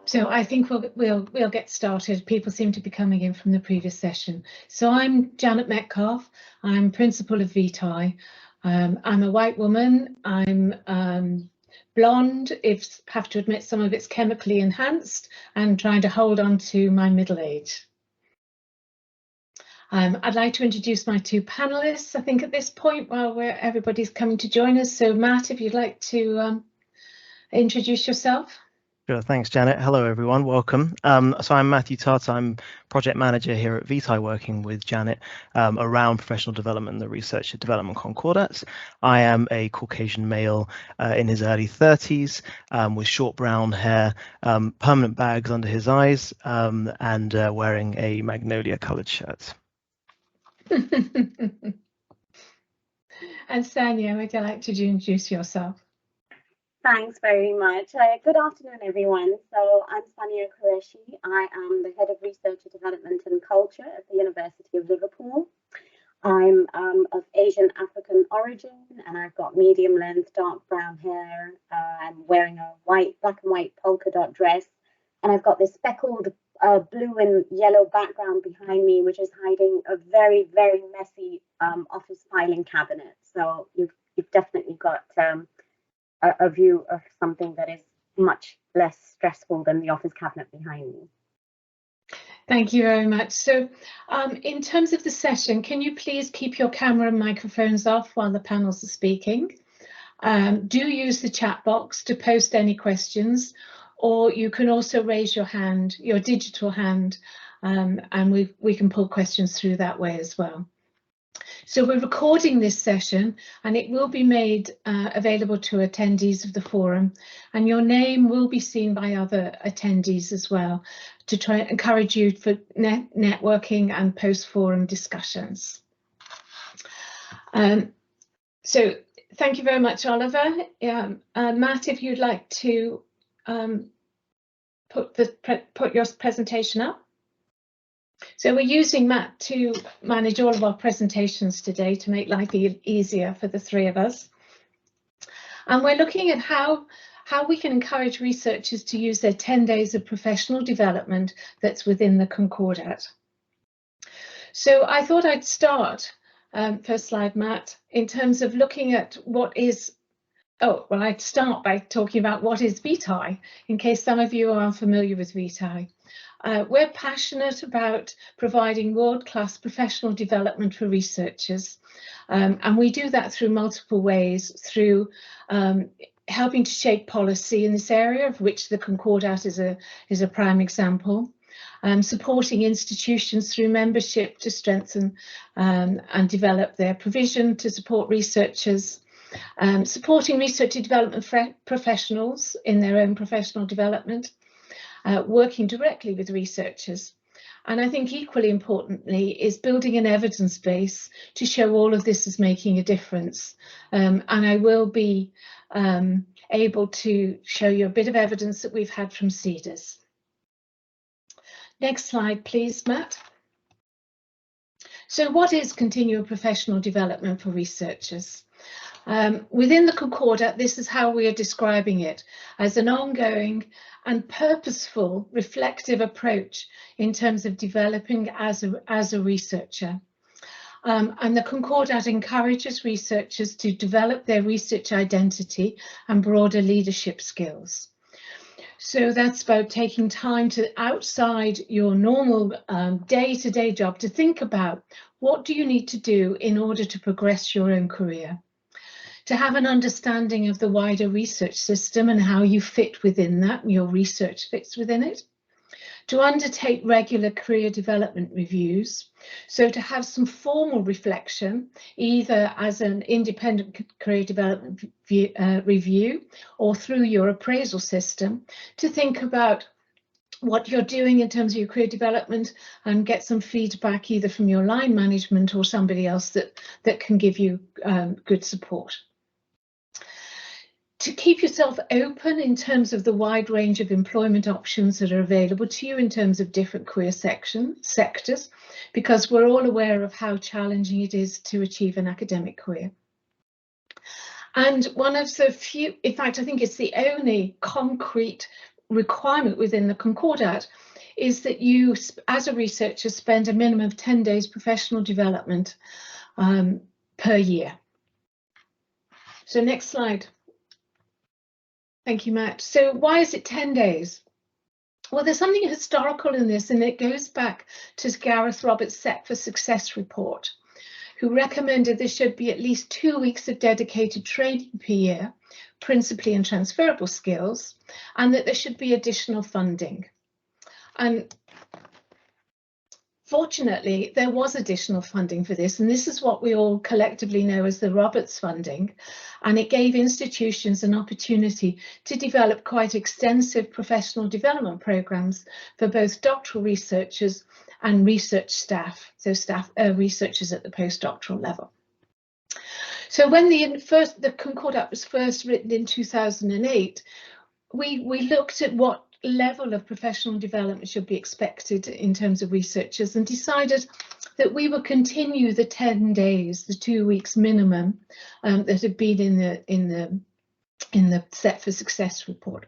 So I think we'll get started. People seem to be coming in from the previous session. So I'm Janet Metcalf. I'm principal of VTI. I'm a white woman. I'm blonde, if have to admit some of it's chemically enhanced, and trying to hold on to my middle age. I'd like to introduce my two panelists, I think, at this point, while everybody's coming to join us. So Matt, if you'd like to introduce yourself. Sure, thanks, Janet. Hello, everyone. Welcome. So I'm Matthew Tart. I'm project manager here at VTI, working with Janet around professional development and the research and development Concordats. I am a Caucasian male in his early 30s with short brown hair, permanent bags under his eyes, and wearing a magnolia coloured shirt. And Sanya, would you like to introduce yourself? Thanks very much. Good afternoon, everyone. So I'm Sanya Qureshi. I am the Head of Research and Development and Culture at the University of Liverpool. I'm of Asian African origin, and I've got medium length dark brown hair. I'm wearing a black and white polka dot dress, and I've got this speckled blue and yellow background behind me, which is hiding a very, very messy office filing cabinet. So you've definitely got a view of something that is much less stressful than the office cabinet behind me. Thank you very much. So in terms of the session, can you please keep your camera and microphones off while the panels are speaking? Do use the chat box to post any questions, or you can also raise your hand, your digital hand, and we can pull questions through that way as well. So we're recording this session, and it will be made available to attendees of the forum, and your name will be seen by other attendees as well, to try and encourage you for networking and post-forum discussions. So thank you very much, Oliver. Matt, if you'd like to put your presentation up. So we're using Matt to manage all of our presentations today to make life easier for the three of us. And we're looking at how we can encourage researchers to use their 10 days of professional development that's within the Concordat. So I thought I'd start, first slide, Matt, in terms of looking at what is, I'd start by talking about what is VTI, in case some of you are unfamiliar with VTI. We're passionate about providing world-class professional development for researchers, and we do that through multiple ways, through helping to shape policy in this area, of which the Concordat is a prime example, supporting institutions through membership to strengthen and develop their provision to support researchers, supporting research and development professionals in their own professional development, working directly with researchers. And I think equally importantly is building an evidence base to show all of this is making a difference. And I will be able to show you a bit of evidence that we've had from CEDARS. Next slide, please, Matt. So what is continual professional development for researchers? Within the Concordat, this is how we are describing it, as an ongoing and purposeful reflective approach in terms of developing as a researcher. And the Concordat encourages researchers to develop their research identity and broader leadership skills. So that's about taking time to outside your normal day-to-day job to think about what do you need to do in order to progress your own career, to have an understanding of the wider research system and how you fit within that, and your research fits within it, to undertake regular career development reviews, so to have some formal reflection, either as an independent career development review or through your appraisal system, to think about what you're doing in terms of your career development and get some feedback either from your line management or somebody else that can give you good support. To keep yourself open in terms of the wide range of employment options that are available to you in terms of different career sectors, because we're all aware of how challenging it is to achieve an academic career. And one of the few, in fact, I think it's the only concrete requirement within the Concordat is that you, as a researcher, spend a minimum of 10 days professional development per year. So next slide. Thank you, Matt. So why is it 10 days? Well, there's something historical in this, and it goes back to Gareth Roberts' Set for Success report, who recommended there should be at least 2 weeks of dedicated training per year, principally in transferable skills, and that there should be additional funding. And fortunately, there was additional funding for this, and this is what we all collectively know as the Roberts funding, and it gave institutions an opportunity to develop quite extensive professional development programs for both doctoral researchers and research staff, so researchers at the postdoctoral level. So when the Concordat was first written in 2008, we looked at what level of professional development should be expected in terms of researchers, and decided that we would continue the 10 days, the 2 weeks minimum that had been in the Set for Success report.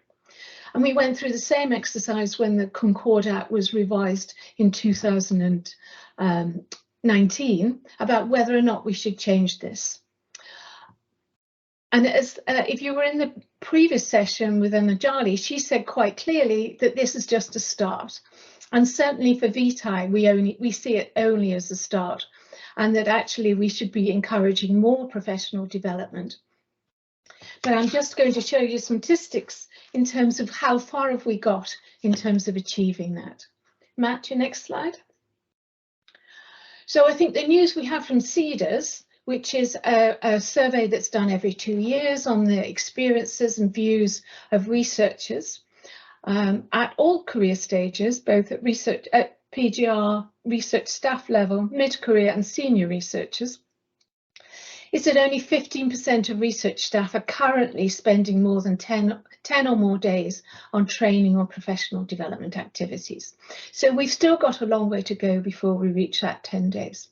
And we went through the same exercise when the Concordat was revised in 2019 about whether or not we should change this. And as if you were in the previous session with Anjali, she said quite clearly that this is just a start. And certainly for Vitae, we see it only as a start, and that actually we should be encouraging more professional development. But I'm just going to show you some statistics in terms of how far have we got in terms of achieving that. Matt, your next slide. So I think the news we have from CEDARS, which is a survey that's done every 2 years on the experiences and views of researchers at all career stages, both at PGR, research staff level, mid-career and senior researchers, is that only 15% of research staff are currently spending more than 10 or more days on training or professional development activities. So we've still got a long way to go before we reach that 10 days.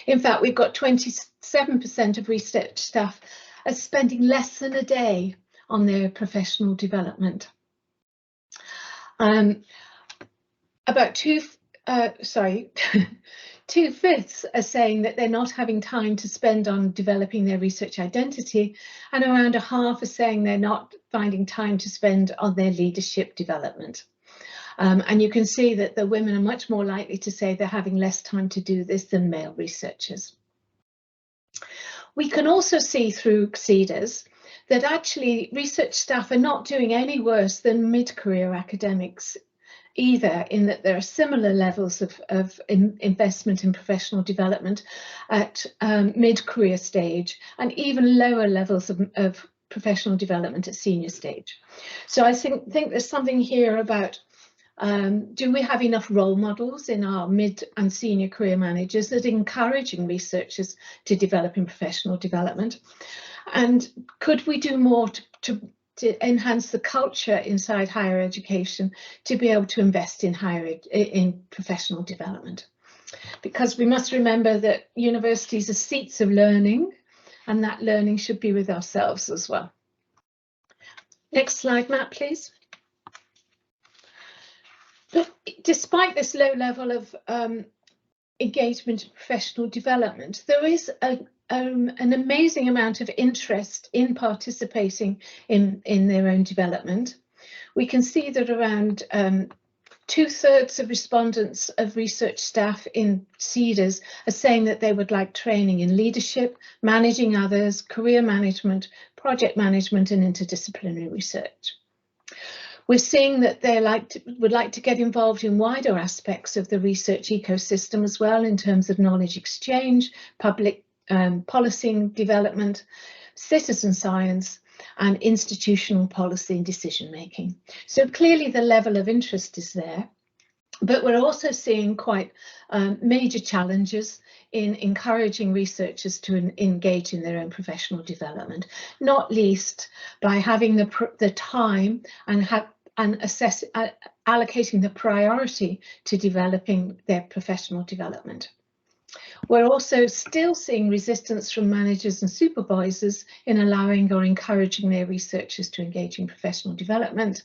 In fact, we've got 27% of research staff are spending less than a day on their professional development. About two-fifths are saying that they're not having time to spend on developing their research identity, and around a half are saying they're not finding time to spend on their leadership development. And you can see that the women are much more likely to say they're having less time to do this than male researchers. We can also see through CEDARS that actually research staff are not doing any worse than mid-career academics either, in that there are similar levels of investment in professional development at mid-career stage, and even lower levels of professional development at senior stage. So I think there's something here about do we have enough role models in our mid and senior career managers that are encouraging researchers to develop in professional development? And could we do more to enhance the culture inside higher education to be able to invest in professional development? Because we must remember that universities are seats of learning, and that learning should be with ourselves as well. Next slide, Matt, please. But despite this low level of engagement in professional development, there is an amazing amount of interest in participating in their own development. We can see that around 2/3 of respondents of research staff in CEDARS are saying that they would like training in leadership, managing others, career management, project management and interdisciplinary research. We're seeing that they would like to get involved in wider aspects of the research ecosystem as well, in terms of knowledge exchange, public policy development, citizen science, and institutional policy and decision making. So clearly the level of interest is there, but we're also seeing quite major challenges in encouraging researchers to engage in their own professional development, not least by having the time and allocating the priority to developing their professional development. We're also still seeing resistance from managers and supervisors in allowing or encouraging their researchers to engage in professional development.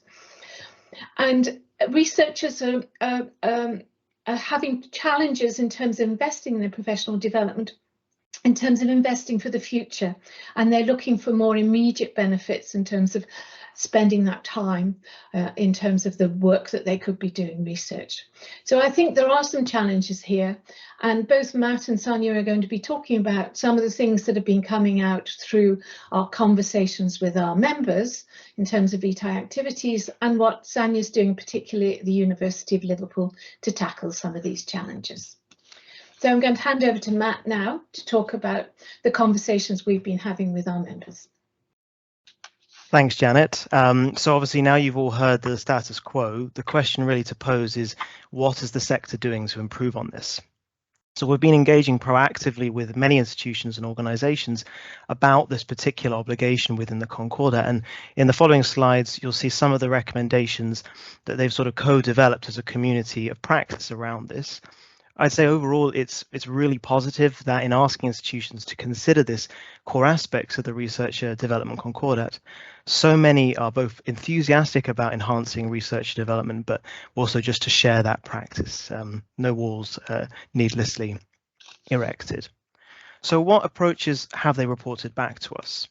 And researchers are having challenges in terms of investing in their professional development, in terms of investing for the future, and they're looking for more immediate benefits in terms of spending that time in terms of the work that they could be doing research. So I think there are some challenges here, and both Matt and Sonia are going to be talking about some of the things that have been coming out through our conversations with our members in terms of VTI activities, and what Sonia's doing particularly at the University of Liverpool to tackle some of these challenges. So I'm going to hand over to Matt now to talk about the conversations we've been having with our members. Thanks, Janet. So obviously now you've all heard the status quo. The question really to pose is, what is the sector doing to improve on this? So we've been engaging proactively with many institutions and organisations about this particular obligation within the Concordat, and in the following slides you'll see some of the recommendations that they've sort of co-developed as a community of practice around this. I'd say overall it's really positive that in asking institutions to consider this core aspects of the Researcher Development Concordat, so many are both enthusiastic about enhancing research development, but also just to share that practice. No walls needlessly erected. So what approaches have they reported back to us?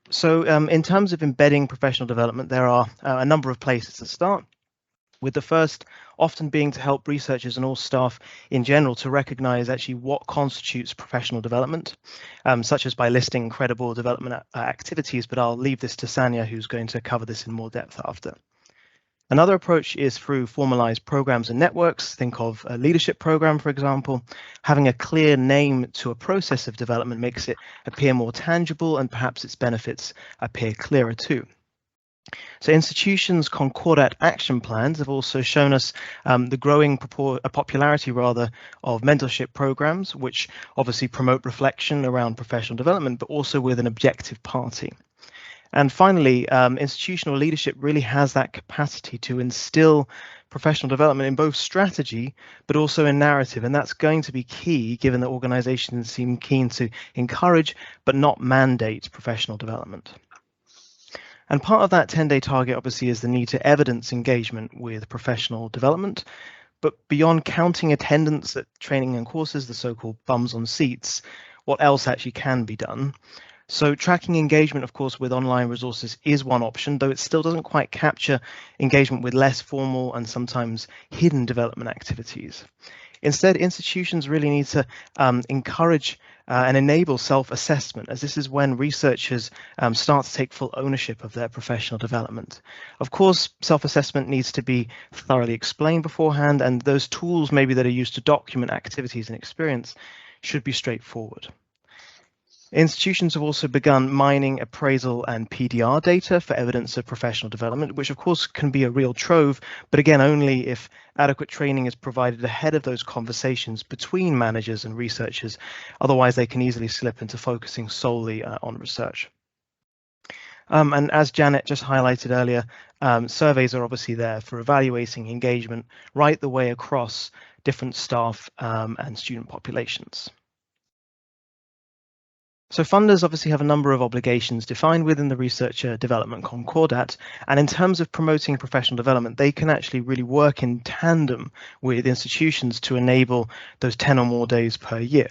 So in terms of embedding professional development, there are a number of places to start, with the first often being to help researchers and all staff in general to recognise actually what constitutes professional development, such as by listing credible development activities, but I'll leave this to Sanya, who's going to cover this in more depth after. Another approach is through formalised programmes and networks. Think of a leadership programme, for example. Having a clear name to a process of development makes it appear more tangible, and perhaps its benefits appear clearer too. So institutions' Concordat action plans have also shown us the growing popularity of mentorship programs, which obviously promote reflection around professional development, but also with an objective party. And finally, institutional leadership really has that capacity to instill professional development in both strategy, but also in narrative. And that's going to be key, given that organizations seem keen to encourage, but not mandate professional development. And part of that 10-day target obviously is the need to evidence engagement with professional development. But beyond counting attendance at training and courses, the so-called bums on seats, what else actually can be done? So tracking engagement, of course, with online resources is one option, though it still doesn't quite capture engagement with less formal and sometimes hidden development activities. Instead, institutions really need to encourage and enable self-assessment, as this is when researchers start to take full ownership of their professional development. Of course, self-assessment needs to be thoroughly explained beforehand, and those tools maybe that are used to document activities and experience should be straightforward. Institutions have also begun mining appraisal and PDR data for evidence of professional development, which of course can be a real trove, but again, only if adequate training is provided ahead of those conversations between managers and researchers. Otherwise, they can easily slip into focusing solely on research. And as Janet just highlighted earlier, surveys are obviously there for evaluating engagement right the way across different staff and student populations. So funders obviously have a number of obligations defined within the Researcher Development Concordat, and in terms of promoting professional development, they can actually really work in tandem with institutions to enable those 10 or more days per year.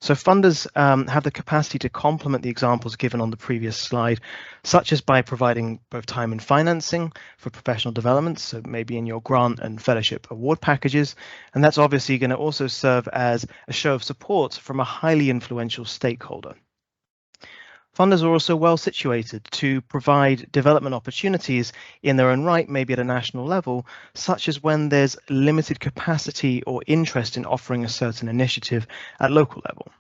So funders have the capacity to complement the examples given on the previous slide, such as by providing both time and financing for professional development, so maybe in your grant and fellowship award packages, and that's obviously going to also serve as a show of support from a highly influential stakeholder. Funders are also well situated to provide development opportunities in their own right, maybe at a national level, such as when there's limited capacity or interest in offering a certain initiative at local level.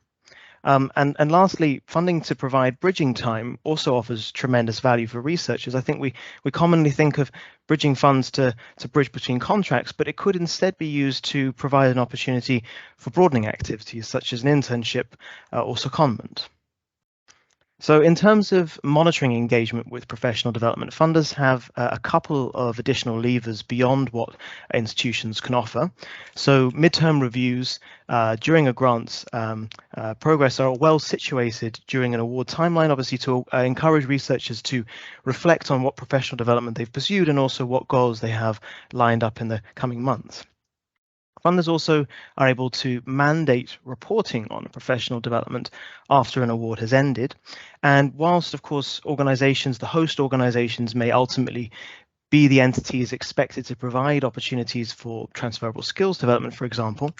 And lastly, funding to provide bridging time also offers tremendous value for researchers. I think we commonly think of bridging funds to bridge between contracts, but it could instead be used to provide an opportunity for broadening activities such as an internship or secondment. So in terms of monitoring engagement with professional development, funders have a couple of additional levers beyond what institutions can offer. So midterm reviews during a grant's progress are well situated during an award timeline, obviously to encourage researchers to reflect on what professional development they've pursued and also what goals they have lined up in the coming months. Funders also are able to mandate reporting on professional development after an award has ended. And whilst, of course, organizations, the host organizations may ultimately be the entities expected to provide opportunities for transferable skills development, for example,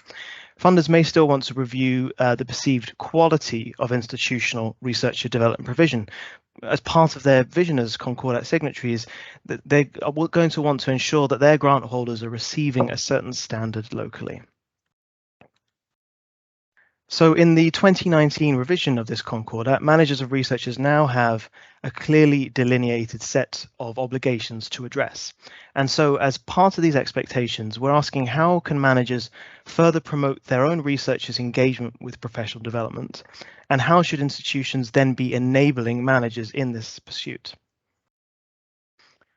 funders may still want to review the perceived quality of institutional researcher development provision. As part of their vision as Concordat signatories, that they're going to want to ensure that their grant holders are receiving a certain standard locally. So in the 2019 revision of this Concordat, managers of researchers now have a clearly delineated set of obligations to address. And so as part of these expectations, we're asking how can managers further promote their own researchers' engagement with professional development, and how should institutions then be enabling managers in this pursuit?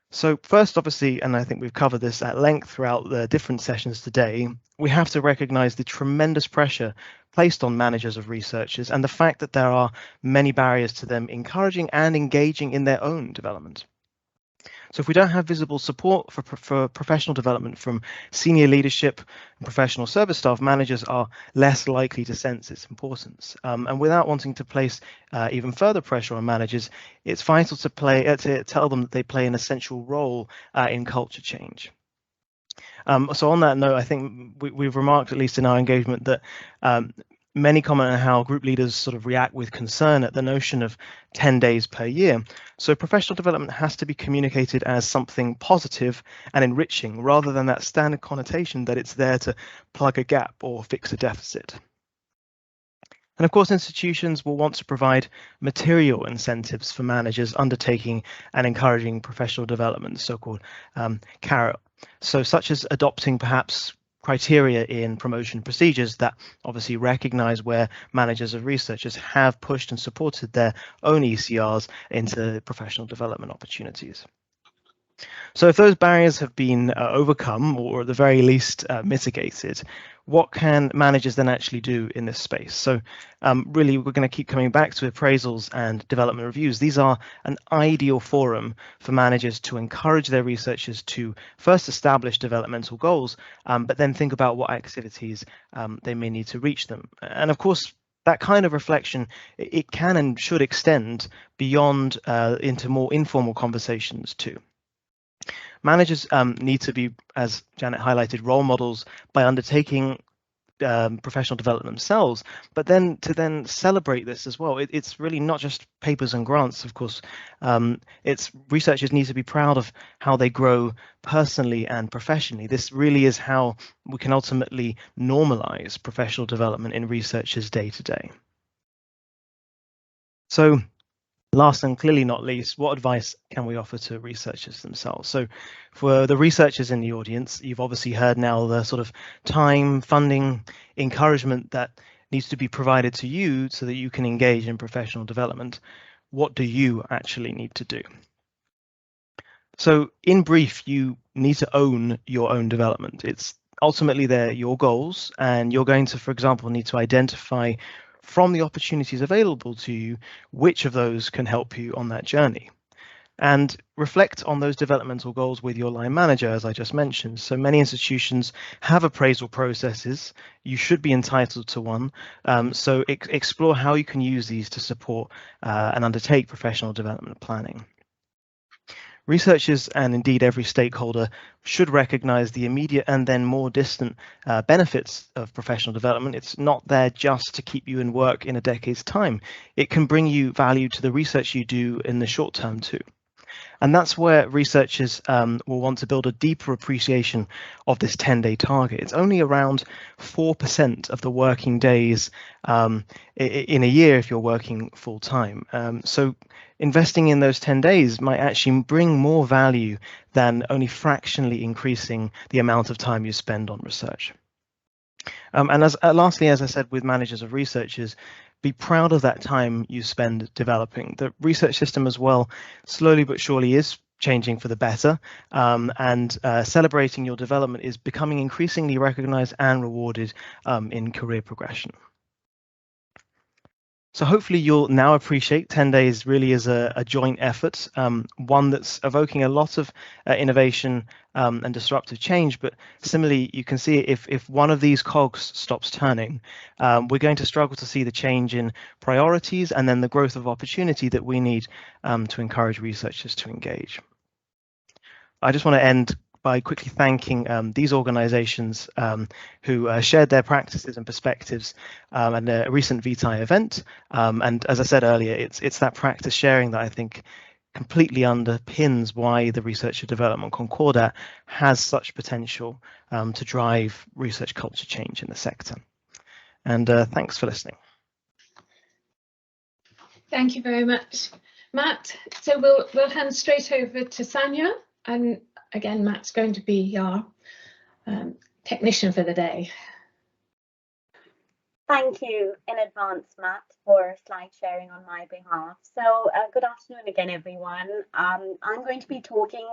So first, obviously, and I think we've covered this at length throughout the different sessions today, we have to recognize the tremendous pressure placed on managers of researchers and the fact that there are many barriers to them encouraging and engaging in their own development. So if we don't have visible support for professional development from senior leadership and professional service staff, managers are less likely to sense its importance. And without wanting to place even further pressure on managers, it's vital to tell them that they play an essential role in culture change. So on that note, I think we've remarked, at least in our engagement, that many comment on how group leaders sort of react with concern at the notion of 10 days per year. So professional development has to be communicated as something positive and enriching, rather than that standard connotation that it's there to plug a gap or fix a deficit. And of course, institutions will want to provide material incentives for managers undertaking and encouraging professional development, so-called carrot. So such as adopting perhaps criteria in promotion procedures that obviously recognize where managers of researchers have pushed and supported their own ECRs into professional development opportunities. So if those barriers have been overcome, or at the very least mitigated, what can managers then actually do in this space? So really, we're going to keep coming back to appraisals and development reviews. These are an ideal forum for managers to encourage their researchers to first establish developmental goals, but then think about what activities they may need to reach them. And of course, that kind of reflection, it can and should extend beyond into more informal conversations too. Managers need to be, as Janet highlighted, role models by undertaking professional development themselves, but then to celebrate this as well. It's really not just papers and grants, of course. It's researchers need to be proud of how they grow personally and professionally. This really is how we can ultimately normalize professional development in researchers day to day. So last and clearly not least, what advice can we offer to researchers themselves? So for the researchers in the audience, you've obviously heard now the sort of time, funding, encouragement that needs to be provided to you so that you can engage in professional development. What do you actually need to do? So in brief, you need to own your own development. It's ultimately they're your goals, and you're going to, for example, need to identify from the opportunities available to you, which of those can help you on that journey. And reflect on those developmental goals with your line manager, as I just mentioned. So many institutions have appraisal processes. You should be entitled to one. So explore how you can use these to support and undertake professional development planning. Researchers, and indeed every stakeholder, should recognize the immediate and then more distant benefits of professional development. It's not there just to keep you in work in a decade's time. It can bring you value to the research you do in the short term too. And that's where researchers will want to build a deeper appreciation of this 10-day target. It's only around 4% of the working days in a year if you're working full time. So investing in those 10 days might actually bring more value than only fractionally increasing the amount of time you spend on research. And lastly, as I said, with managers of researchers, be proud of that time you spend developing. The research system as well, slowly but surely, is changing for the better, and celebrating your development is becoming increasingly recognized and rewarded in career progression. So hopefully you'll now appreciate 10 Days really is a joint effort, one that's evoking a lot of innovation and disruptive change. But similarly, you can see if one of these cogs stops turning, we're going to struggle to see the change in priorities and then the growth of opportunity that we need to encourage researchers to engage. I just want to end by quickly thanking these organizations who shared their practices and perspectives at a recent VTI event. And as I said earlier, it's that practice sharing that I think completely underpins why the Researcher Development Concordat has such potential to drive research culture change in the sector. And thanks for listening. Thank you very much, Matt. So we'll hand straight over to Sanya, and again, Matt's going to be our technician for the day. Thank you in advance, Matt, for slide sharing on my behalf. So good afternoon again, everyone. I'm going to be talking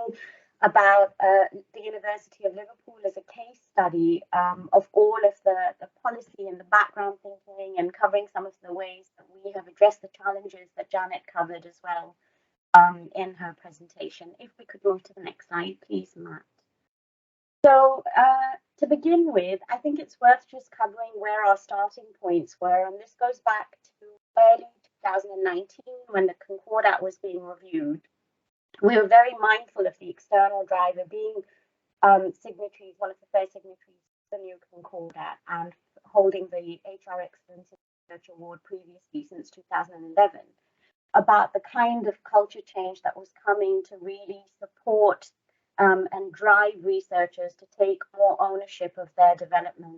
about the University of Liverpool as a case study of all of the policy and the background thinking, and covering some of the ways that we have addressed the challenges that Janet covered as well in her presentation. If we could move to the next slide, please, Matt. So to begin with, I think it's worth just covering where our starting points were, and this goes back to early 2019 when the Concordat was being reviewed. We were very mindful of the external driver being signatories, one of the first signatories to the new Concordat, and holding the HR Excellence in Research Award previously since 2011, about the kind of culture change that was coming to really support and drive researchers to take more ownership of their development.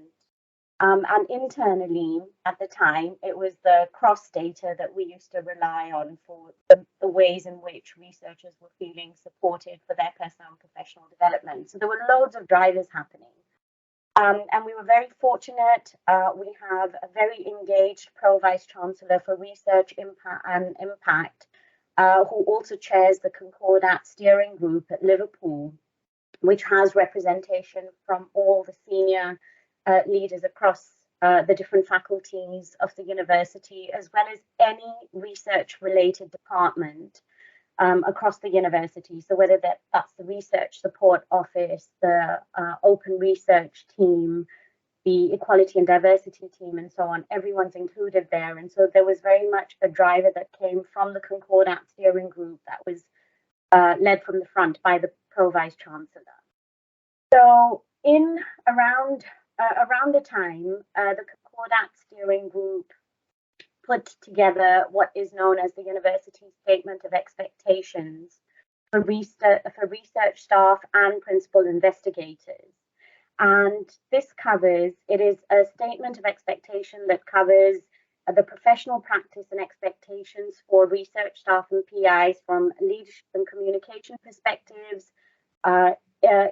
And internally, at the time, it was the cross data that we used to rely on for the ways in which researchers were feeling supported for their personal and professional development. So there were loads of drivers happening. And we were very fortunate. We have a very engaged Pro-Vice Chancellor for Research Impact, who also chairs the Concordat Steering Group at Liverpool, which has representation from all the senior leaders across the different faculties of the university, as well as any research-related department across the university. So whether that's the Research Support Office, the Open Research Team, the Equality and Diversity Team, and so on, everyone's included there. And so there was very much a driver that came from the Concordat Steering Group that was led from the front by the Pro-Vice Chancellor. So in around the time, the Concordat Steering Group put together what is known as the University Statement of Expectations for research staff and principal investigators. And this it is a statement of expectation that covers the professional practice and expectations for research staff and PIs from leadership and communication perspectives,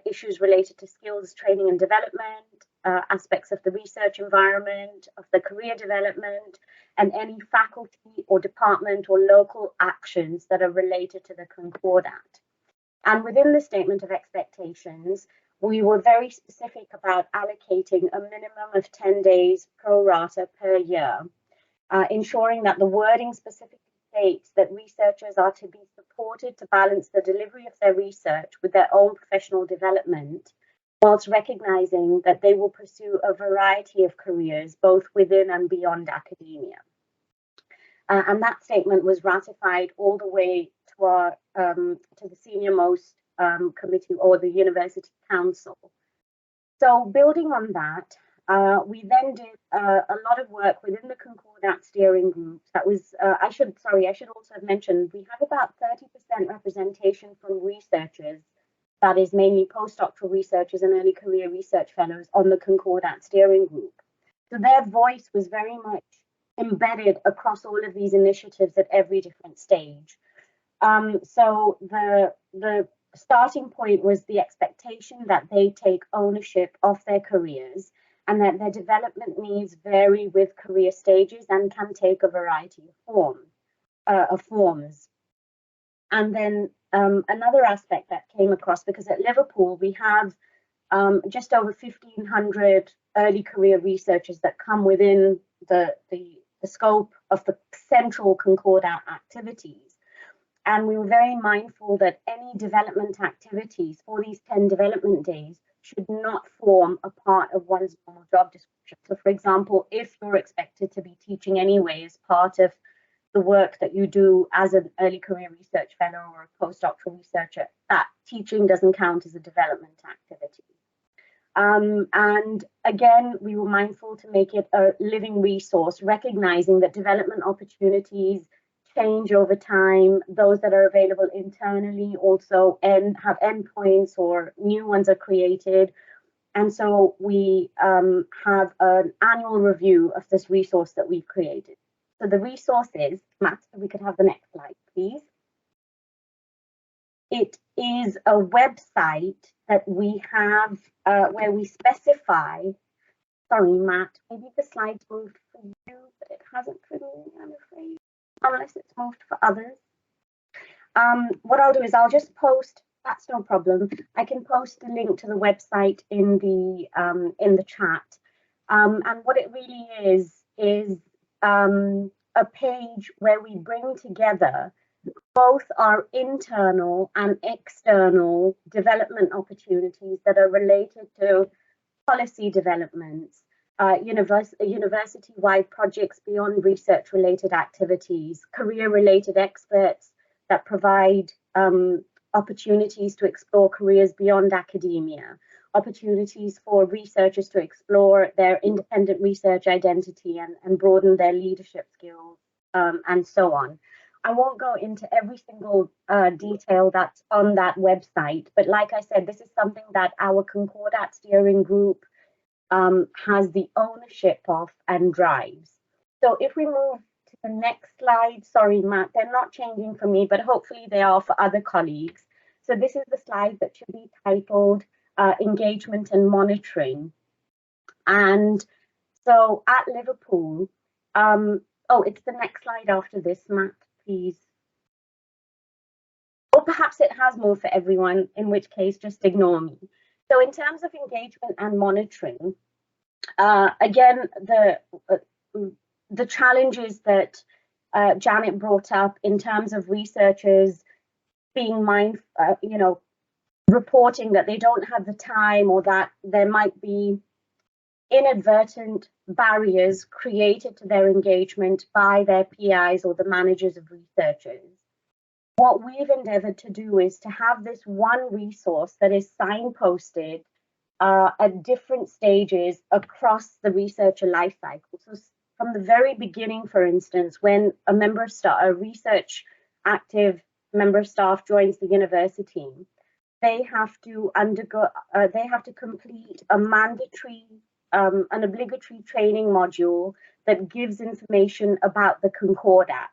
issues related to skills, training and development, aspects of the research environment, of the career development, and any faculty or department or local actions that are related to the Concordat. And within the statement of expectations, we were very specific about allocating a minimum of 10 days pro rata per year, ensuring that the wording specifically states that researchers are to be supported to balance the delivery of their research with their own professional development, whilst recognizing that they will pursue a variety of careers, both within and beyond academia. And that statement was ratified all the way to our to the senior most committee, or the University Council. So building on that, we then did a lot of work within the Concordat Steering Group. That was, I should also have mentioned, we have about 30% representation from researchers, that is mainly postdoctoral researchers and early career research fellows on the Concordat Steering Group. So their voice was very much embedded across all of these initiatives at every different stage. So the starting point was the expectation that they take ownership of their careers and that their development needs vary with career stages and can take a variety of forms. And then another aspect that came across, because at Liverpool we have just over 1,500 early career researchers that come within the scope of the central Concordat activities. And we were very mindful that any development activities for these 10 development days should not form a part of one's normal job description. So, for example, if you're expected to be teaching anyway as part of the work that you do as an early career research fellow or a postdoctoral researcher, that teaching doesn't count as a development activity. And again, we were mindful to make it a living resource, recognizing that development opportunities change over time. Those that are available internally also have endpoints, or new ones are created. And so we have an annual review of this resource that we've created. So the resource is, Matt, we could have the next slide, please. It is a website that we have where we specify, sorry, Matt, maybe the slides moved for you, but it hasn't for me, I'm afraid, unless it's moved for others. What I'll do is I'll just post, that's no problem. I can post the link to the website in the chat. And what it really is a page where we bring together both our internal and external development opportunities that are related to policy developments, university-wide projects beyond research-related activities, career-related experts that provide opportunities to explore careers beyond academia, opportunities for researchers to explore their independent research identity and broaden their leadership skills, and so on. I won't go into every single detail that's on that website, but like I said, this is something that our Concordat steering group has the ownership of and drives. So if we move to the next slide, sorry, Matt, they're not changing for me, but hopefully they are for other colleagues. So this is the slide that should be titled Engagement and Monitoring. And so at Liverpool, oh, it's the next slide after this, Matt, please. Or perhaps it has moved for everyone, in which case just ignore me. So in terms of engagement and monitoring, again, the challenges that Janet brought up in terms of researchers being mindful, reporting that they don't have the time, or that there might be inadvertent barriers created to their engagement by their PIs or the managers of researchers. What we've endeavored to do is to have this one resource that is signposted at different stages across the researcher life cycle. So from the very beginning, for instance, when a research active member of staff joins the university, they have to complete a mandatory, an obligatory training module that gives information about the Concordat.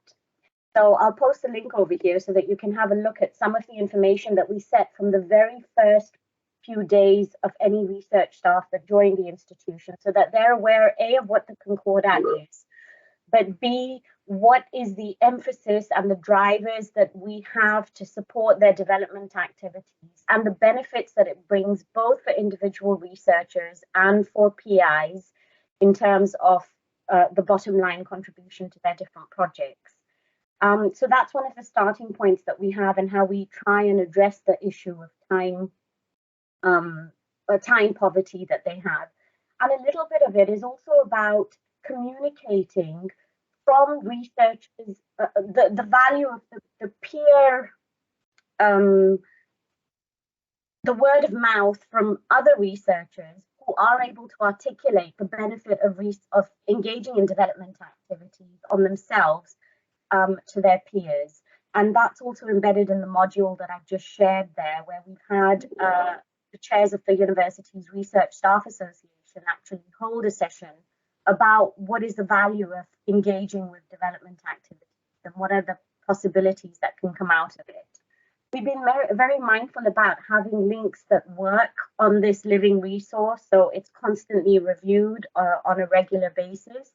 So I'll post a link over here so that you can have a look at some of the information that we set from the very first few days of any research staff that join the institution, so that they're aware, A, of what the Concordat is, but B, what is the emphasis and the drivers that we have to support their development activities, and the benefits that it brings both for individual researchers and for PIs in terms of the bottom line contribution to their different projects. So that's one of the starting points that we have, and how we try and address the issue of time poverty that they have. And a little bit of it is also about communicating from researchers the value of the peer, the word of mouth from other researchers who are able to articulate the benefit of engaging in development activities on themselves to their peers. And that's also embedded in the module that I've just shared there, where we've had the chairs of the university's Research Staff Association actually hold a session about what is the value of engaging with development activities and what are the possibilities that can come out of it. we've been very mindful about having links that work on this living resource, so it's constantly reviewed on a regular basis,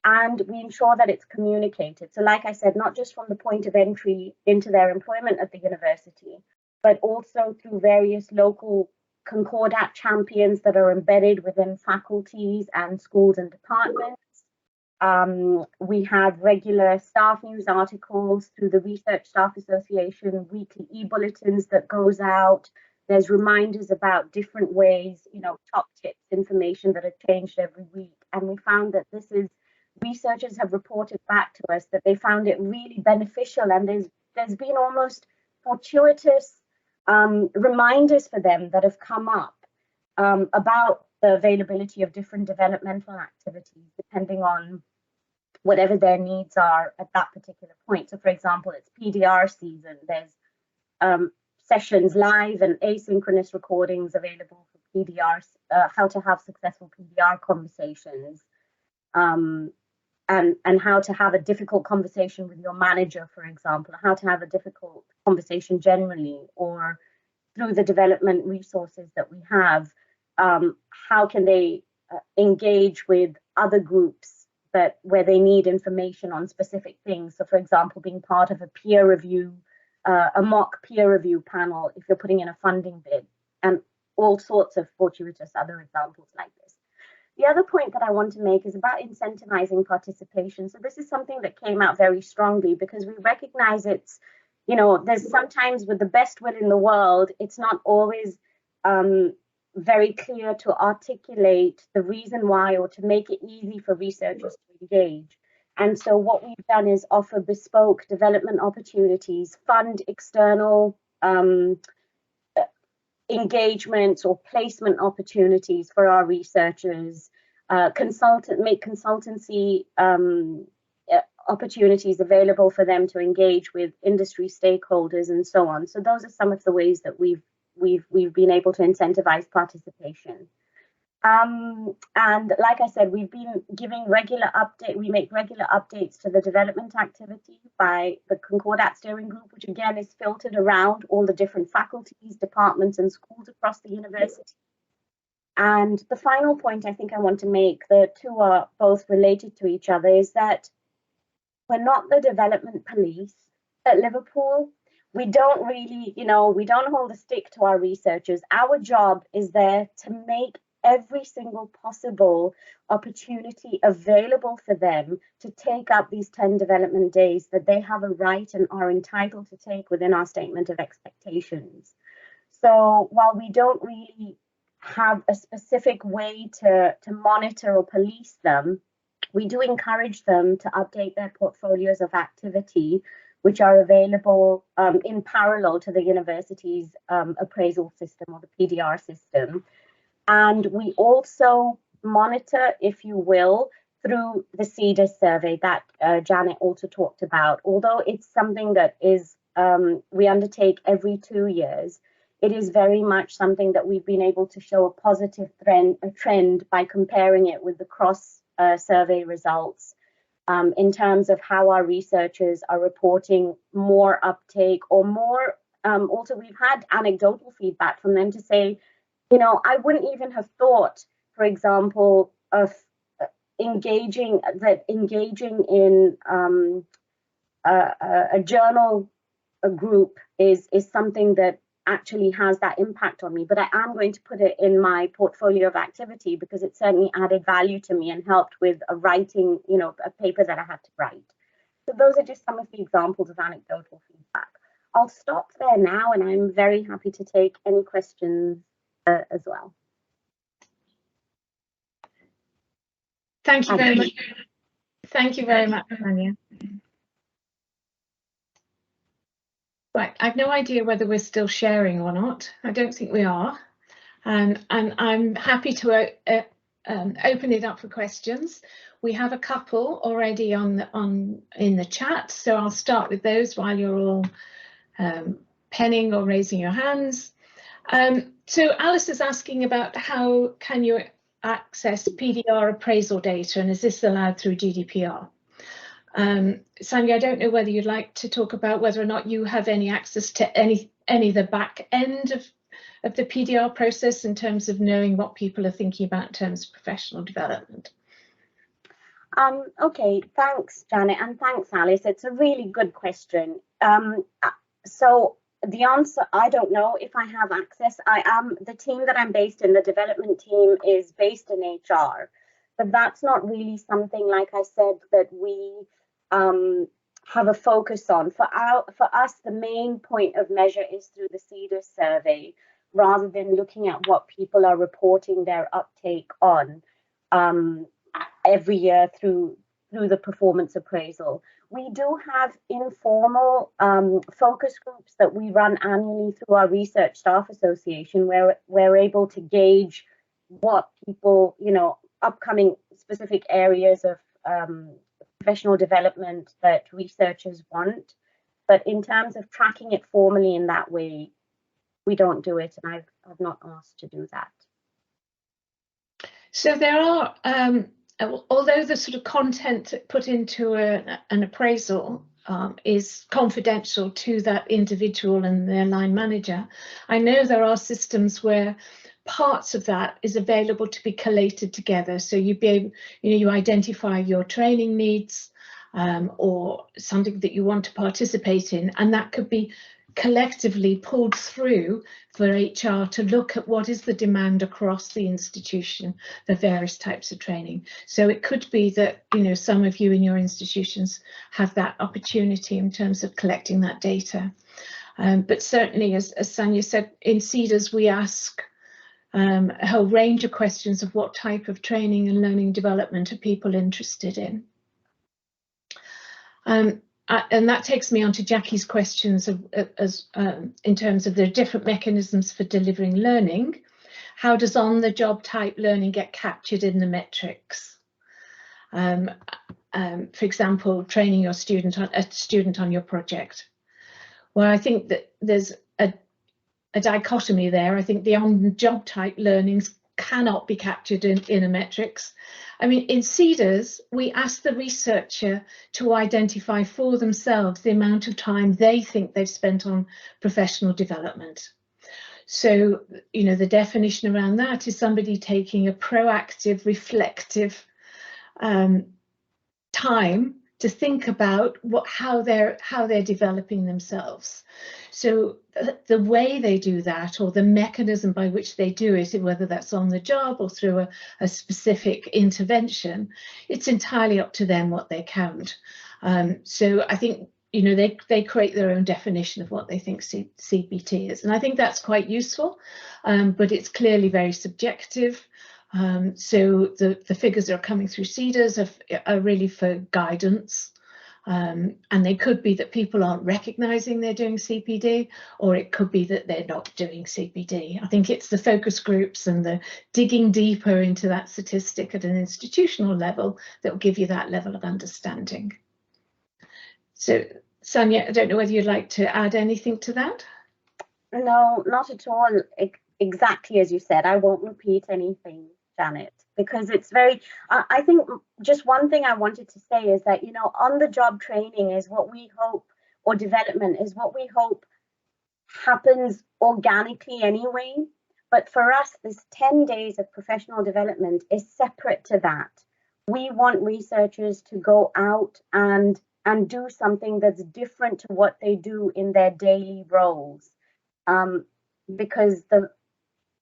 and we ensure that it's communicated. So like I said, not just from the point of entry into their employment at the university, but also through various local Concordat champions that are embedded within faculties and schools and departments. We have regular staff news articles through the Research Staff Association, weekly e-bulletins that goes out. There's reminders about different ways, top tips, information that are changed every week. And we found that researchers have reported back to us that they found it really beneficial, and there's been almost fortuitous reminders for them that have come up about the availability of different developmental activities, depending on whatever their needs are at that particular point. So for example, it's PDR season. There's sessions, live and asynchronous recordings available for PDRs, how to have successful PDR conversations, and how to have a difficult conversation with your manager, for example, how to have a difficult conversation generally, or through the development resources that we have, how can they engage with other groups where they need information on specific things. So for example, being part of a peer review, a mock peer review panel if you're putting in a funding bid, and all sorts of fortuitous other examples like this. The other point that I want to make is about incentivizing participation. So this is something that came out very strongly because we recognize there's sometimes, with the best will in the world, it's not always very clear to articulate the reason why, or to make it easy for researchers to engage. And so what we've done is offer bespoke development opportunities, fund external engagements or placement opportunities for our researchers, make consultancy opportunities available for them to engage with industry stakeholders and so on. So those are some of the ways that we've been able to incentivize participation. And like I said, we've been giving we make regular updates to the development activity by the Concordat steering group, which again is filtered around all the different faculties, departments and schools across the university. And the final point I think I want to make, the two are both related to each other, is that we're not the development police at Liverpool. We don't really, we don't hold a stick to our researchers. Our job is there to make every single possible opportunity available for them to take up these 10 development days that they have a right and are entitled to take within our statement of expectations. So while we don't really have a specific way to monitor or police them, we do encourage them to update their portfolios of activity, which are available in parallel to the university's appraisal system, or the PDR system. And we also monitor, if you will, through the CEDA survey that Janet also talked about. Although it's something that is we undertake every 2 years, it is very much something that we've been able to show a positive trend by comparing it with the cross survey results in terms of how our researchers are reporting more uptake, or more. Also, we've had anecdotal feedback from them to say, I wouldn't even have thought, for example, of engaging in a journal group is something that actually has that impact on me, but I am going to put it in my portfolio of activity because it certainly added value to me and helped with a writing, a paper that I had to write. So those are just some of the examples of anecdotal feedback. I'll stop there now, and I'm very happy to take any questions as well. Thank you very much. Thank you very much, Tanya. Right, I've no idea whether we're still sharing or not. I don't think we are. And I'm happy to open it up for questions. We have a couple already in the chat, so I'll start with those while you're all penning or raising your hands. So Alice is asking about how can you access PDR appraisal data, and is this allowed through GDPR? Sanya, I don't know whether you'd like to talk about whether or not you have any access to any of the back end of the PDR process in terms of knowing what people are thinking about in terms of professional development. Okay, thanks, Janet, and thanks, Alice. It's a really good question. So the answer, I don't know if I have access. The team that I'm based in, the development team, is based in HR, but that's not really something, like I said, that we have a focus on. For us, the main point of measure is through the CEDAR survey, rather than looking at what people are reporting their uptake on every year through the performance appraisal. We do have informal focus groups that we run annually through our Research Staff Association, where we're able to gauge what people, upcoming specific areas of professional development that researchers want. But in terms of tracking it formally in that way, we don't do it, and I've not asked to do that. So there are, although the sort of content put into an appraisal is confidential to that individual and their line manager, I know there are systems where parts of that is available to be collated together. So you'd be able, you identify your training needs or something that you want to participate in, and that could be collectively pulled through for HR to look at what is the demand across the institution for various types of training. So it could be that, some of you in your institutions have that opportunity in terms of collecting that data. But certainly, as Sanya said, in CEDARS, we ask a whole range of questions of what type of training and learning development are people interested in. And that takes me on to Jackie's questions in terms of the different mechanisms for delivering learning. How does on-the-job type learning get captured in the metrics? For example, training a student on your project. Well, I think that there's a dichotomy there. I think the on-the-job type learnings cannot be captured in a metrics. I mean, in CEDARS, we ask the researcher to identify for themselves the amount of time they think they've spent on professional development. So, the definition around that is somebody taking a proactive, reflective time to think about how they're developing themselves. So the way they do that, or the mechanism by which they do it, whether that's on the job or through a specific intervention, it's entirely up to them what they count. So I think they create their own definition of what they think CBT is, and I think that's quite useful, but it's clearly very subjective. So the figures that are coming through CEDARS are really for guidance, and they could be that people aren't recognising they're doing CPD, or it could be that they're not doing CPD. I think it's the focus groups and the digging deeper into that statistic at an institutional level that will give you that level of understanding. So, Sanya, I don't know whether you'd like to add anything to that? No, not at all. Exactly as you said. I won't repeat anything, Janet, because it's very, I think just one thing I wanted to say is that, on-the-job training is what we hope, or development is what we hope happens organically anyway. But for us, this 10 days of professional development is separate to that. We want researchers to go out and do something that's different to what they do in their daily roles, because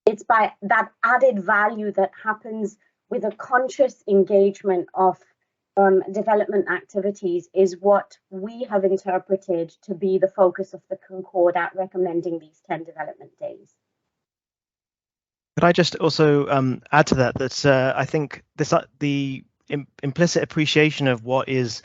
it's by that added value that happens with a conscious engagement of development activities is what we have interpreted to be the focus of the Concordat recommending these 10 development days. Could I just also add to that I think the implicit appreciation of what is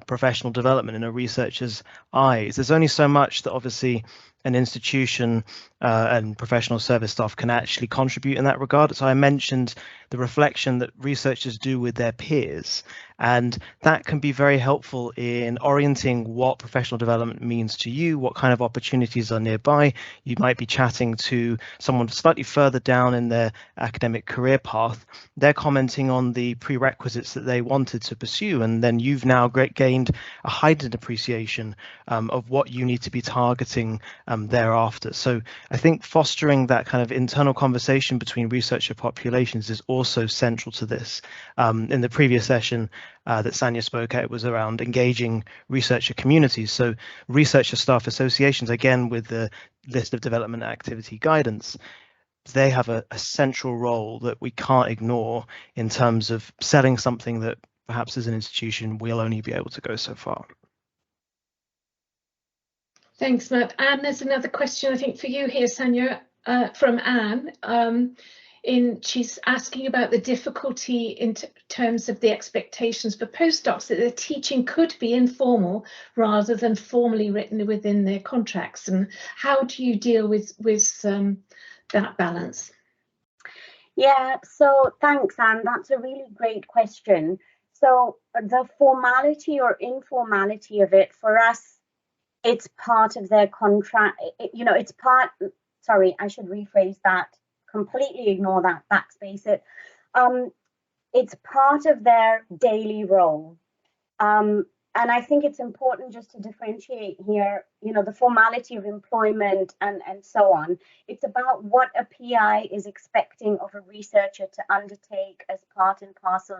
professional development in a researcher's eyes. There's only so much that obviously an institution and professional service staff can actually contribute in that regard. So I mentioned the reflection that researchers do with their peers, and that can be very helpful in orienting what professional development means to you, what kind of opportunities are nearby. You might be chatting to someone slightly further down in their academic career path. They're commenting on the prerequisites that they wanted to pursue, and then you've now gained a heightened appreciation of what you need to be targeting thereafter. So I think fostering that kind of internal conversation between researcher populations is also central to this. In the previous session that Sanya spoke at, it was around engaging researcher communities. So researcher staff associations, again, with the list of development activity guidance, they have a central role that we can't ignore in terms of selling something that perhaps as an institution we'll only be able to go so far. Thanks, Matt. Anne, there's another question I think for you here, Sanya, from Anne. She's asking about the difficulty in terms of the expectations for postdocs, that their teaching could be informal rather than formally written within their contracts. And how do you deal with that balance? Yeah, so thanks, Anne. That's a really great question. So the formality or informality of it, for us, it's part of their contract. It's part, sorry, I should rephrase that, completely ignore that, backspace it. It's part of their daily role. And I think it's important just to differentiate here, the formality of employment and so on. It's about what a PI is expecting of a researcher to undertake as part and parcel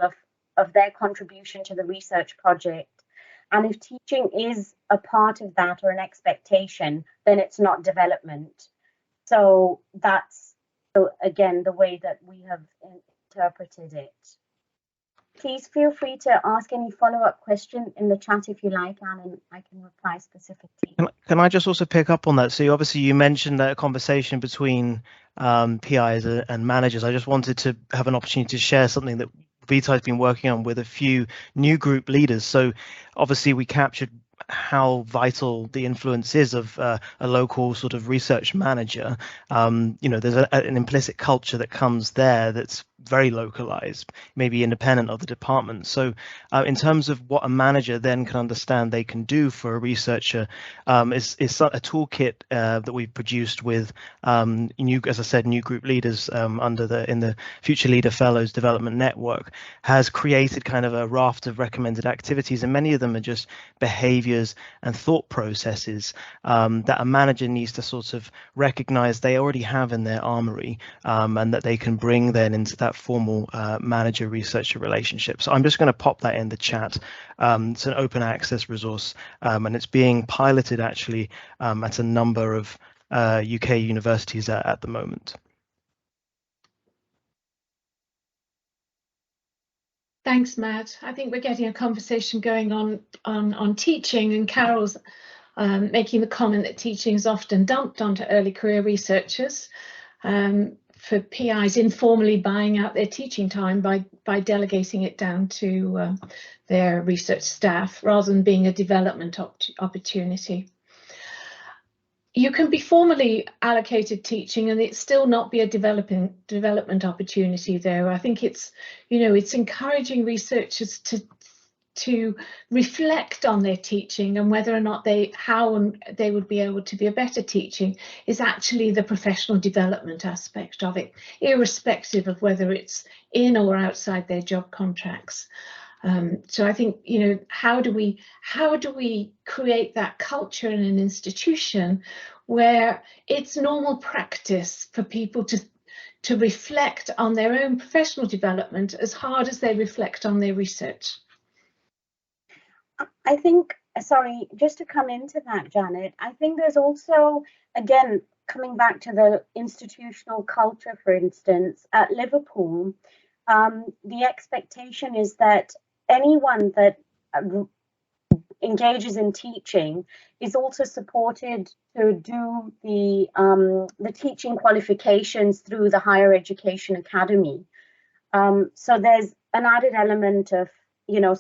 of their contribution to the research project. And if teaching is a part of that or an expectation, then it's not development. So that's, again, the way that we have interpreted it. Please feel free to ask any follow-up question in the chat if you like, Anne, and I can reply specifically. Can I just also pick up on that? So obviously you mentioned that conversation between PIs and managers. I just wanted to have an opportunity to share something that Vita has been working on with a few new group leaders. So obviously we captured how vital the influence is of a local sort of research manager. There's an implicit culture that comes there that's very localized, maybe independent of the department. So in terms of what a manager then can understand they can do for a researcher, is a toolkit that we've produced with new group leaders in the Future Leader Fellows Development Network, has created kind of a raft of recommended activities, and many of them are just behaviors and thought processes that a manager needs to sort of recognize they already have in their armory, and that they can bring then into that formal manager-researcher relationship. So I'm just going to pop that in the chat. It's an open access resource, and it's being piloted actually at a number of UK universities at the moment. Thanks, Matt. I think we're getting a conversation going on teaching, and Carol's making the comment that teaching is often dumped onto early career researchers, for PIs informally buying out their teaching time by delegating it down to their research staff rather than being a development opportunity. You can be formally allocated teaching and it still not be a development opportunity, though. I think it's encouraging researchers to reflect on their teaching and whether or not how they would be able to be a better teaching is actually the professional development aspect of it, irrespective of whether it's in or outside their job contracts. So I think, how do we create that culture in an institution where it's normal practice for people to reflect on their own professional development as hard as they reflect on their research? I think, sorry, just to come into that, Janet, I think there's also, again, coming back to the institutional culture, for instance, at Liverpool, the expectation is that anyone that engages in teaching is also supported to do the teaching qualifications through the Higher Education Academy. So there's an added element of,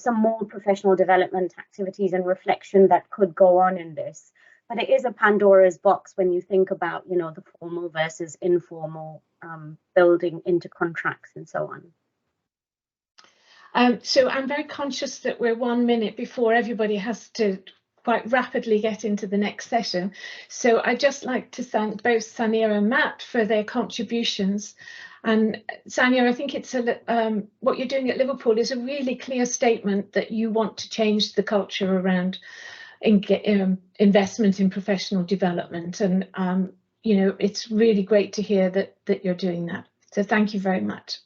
some more professional development activities and reflection that could go on in this. but it is a Pandora's box when you think about, you know, the formal versus informal building into contracts and so on. So I'm very conscious that we're 1 minute before everybody has to quite rapidly get into the next session. So I'd just like to thank both Sania and Matt for their contributions. And Sania, I think it's what you're doing at Liverpool is a really clear statement that you want to change the culture around investment in professional development. And, you know, it's really great to hear that you're doing that. So thank you very much.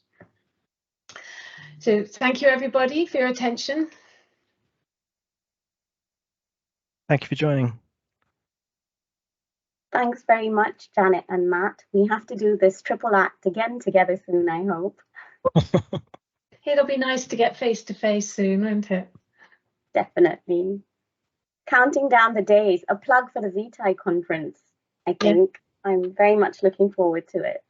So thank you, everybody, for your attention. Thank you for joining. Thanks very much, Janet and Matt. We have to do this triple act again together soon, I hope. It'll be nice to get face to face soon, won't it? Definitely. Counting down the days, a plug for the VTI conference, I think. Yeah. I'm very much looking forward to it.